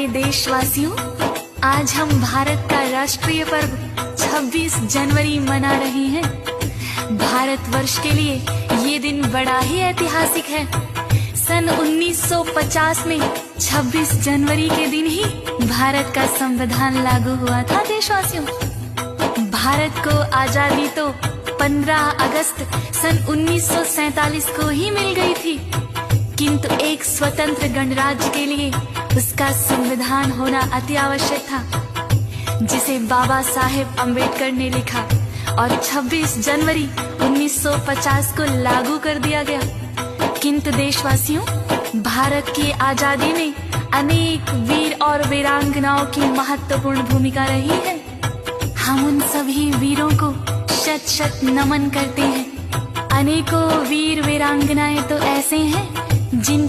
प्यारे देशवासियों, आज हम भारत का राष्ट्रीय पर्व 26 जनवरी मना रहे हैं। भारतवर्ष के लिए ये दिन बड़ा ही ऐतिहासिक है। सन 1950 में 26 जनवरी के दिन ही भारत का संविधान लागू हुआ था। देशवासियों, भारत को आजादी तो 15 अगस्त सन 1947 को ही मिल गई थी, किंतु एक स्वतंत्र गणराज्य के लिए उसका संविधान होना अति आवश्यक था, जिसे बाबा साहेब अम्बेडकर ने लिखा और 26 जनवरी 1950 को लागू कर दिया गया। किंतु देशवासियों, भारत की आजादी में अनेक वीर और वीरांगनाओं की महत्वपूर्ण भूमिका रही है। हम उन सभी वीरों को शत शत नमन करते हैं। अनेकों वीर वीरांगनाएं तो ऐसे हैं जिनकी